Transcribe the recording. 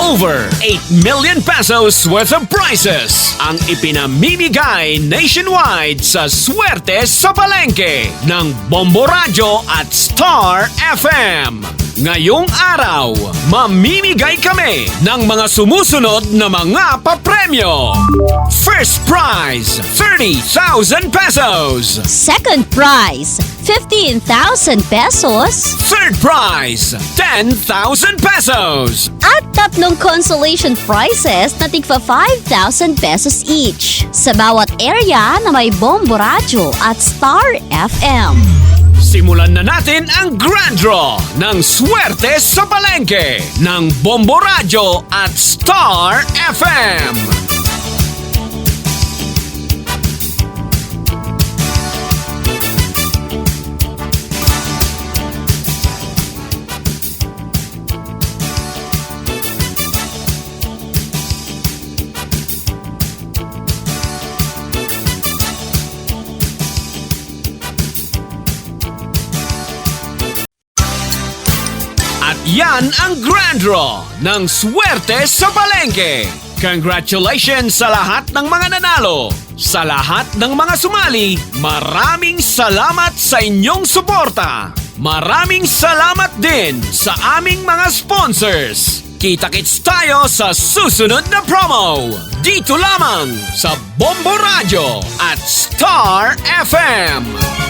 Over 8 million pesos worth of prizes ang ipinamimigay nationwide sa Swerte sa Palengke ng Bombo Radyo at Star FM. Ngayong araw, mamimigay kami ng mga sumusunod na mga papremyo. First prize, 30,000 pesos. Second prize, 15,000 pesos. Third prize, 10,000 pesos. At tatlong consolation prizes na tigpa 5,000 pesos each sa bawat area na may Bombo Radyo at Star FM. Simulan na natin ang Grand Draw ng Swerte sa Palengke ng Bombo Radyo at Star FM. Yan ang Grand Draw ng Swerte sa Palengke. Congratulations sa lahat ng mga nanalo. Sa lahat ng mga sumali, maraming salamat sa inyong suporta. Maraming salamat din sa aming mga sponsors. Kita-kits tayo sa susunod na promo. Dito lamang sa Bombo Radio at Star FM.